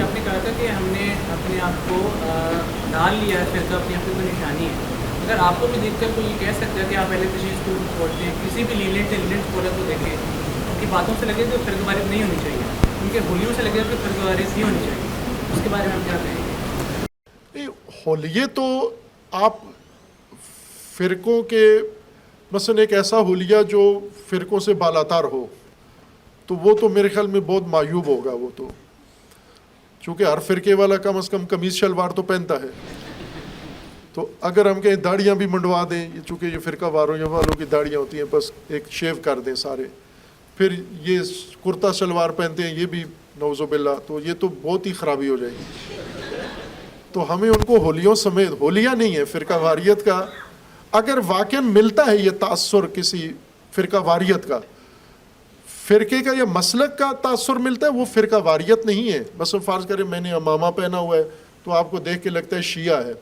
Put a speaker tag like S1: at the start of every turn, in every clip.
S1: آپ نے کہا تھا کہ ہم نے اپنے آپ کو ڈال لیا ہے، فرقہ اپنی آپ کی نشانی ہے. اگر آپ کو بھی دیکھ کر کوئی یہ کہہ سکتا ہے کہ آپ پہلے تشریح کو پڑھتے ہیں، کسی بھی لیلنٹ اسکالر کو دیکھیں، ان کی باتوں سے لگے تو فرقہ واریت نہیں ہونی چاہیے، ان کے حلیوں سے لگے تو فرقہ واریت ہی ہونی چاہیے. اس کے بارے میں ہم کیا کہیں گے؟
S2: حلیے تو آپ فرقوں کے مثلا ایک ایسا حلیہ جو فرقوں سے بالاتر ہو تو وہ تو میرے خیال میں بہت معیوب ہوگا. وہ تو چونکہ ہر فرقے والا کم از کم قمیص شلوار تو پہنتا ہے، تو اگر ہم کہیں داڑیاں بھی منڈوا دیں، چونکہ یہ فرقہ والوں کی داڑیاں ہوتی ہیں، بس ایک شیو کر دیں سارے، پھر یہ کرتا شلوار پہنتے ہیں، یہ بھی نعوذ باللہ، تو یہ تو بہت ہی خرابی ہو جائے گی. تو ہمیں ان کو ہولیوں سمیت، ہولیہ نہیں ہے فرقہ واریت کا. اگر واقعا ملتا ہے یہ تاثر کسی فرقہ واریت کا، فرقے کا یا مسلک کا تاثر ملتا ہے، وہ فرقہ واریت نہیں ہے. بس فرض کریں میں نے امامہ پہنا ہوا ہے تو آپ کو دیکھ کے لگتا ہے شیعہ ہے.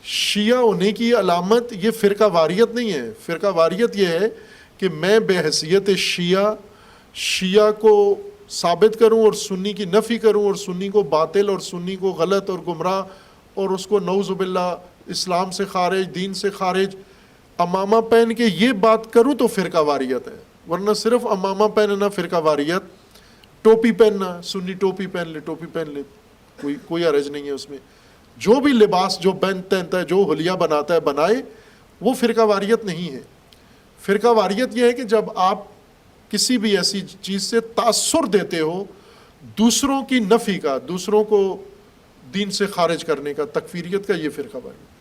S2: شیعہ ہونے کی علامت یہ فرقہ واریت نہیں ہے. فرقہ واریت یہ ہے کہ میں بے حیثیت شیعہ کو ثابت کروں اور سنی کی نفی کروں، اور سنی کو باطل اور سنی کو غلط اور گمراہ اور اس کو نعوذ باللہ اسلام سے خارج، دین سے خارج امامہ پہن کے یہ بات کروں تو فرقہ واریت ہے. ورنہ صرف امامہ پہننا فرقہ واریت، ٹوپی پہننا، سنی ٹوپی پہن لے، ٹوپی پہن لے، کوئی حرج نہیں ہے اس میں. جو بھی لباس جو پہنتا ہے، جو حلیہ بناتا ہے بنائے، وہ فرقہ واریت نہیں ہے. فرقہ واریت یہ ہے کہ جب آپ کسی بھی ایسی چیز سے تاثر دیتے ہو دوسروں کی نفی کا، دوسروں کو دین سے خارج کرنے کا، تکفیریت کا، یہ فرقہ واریت.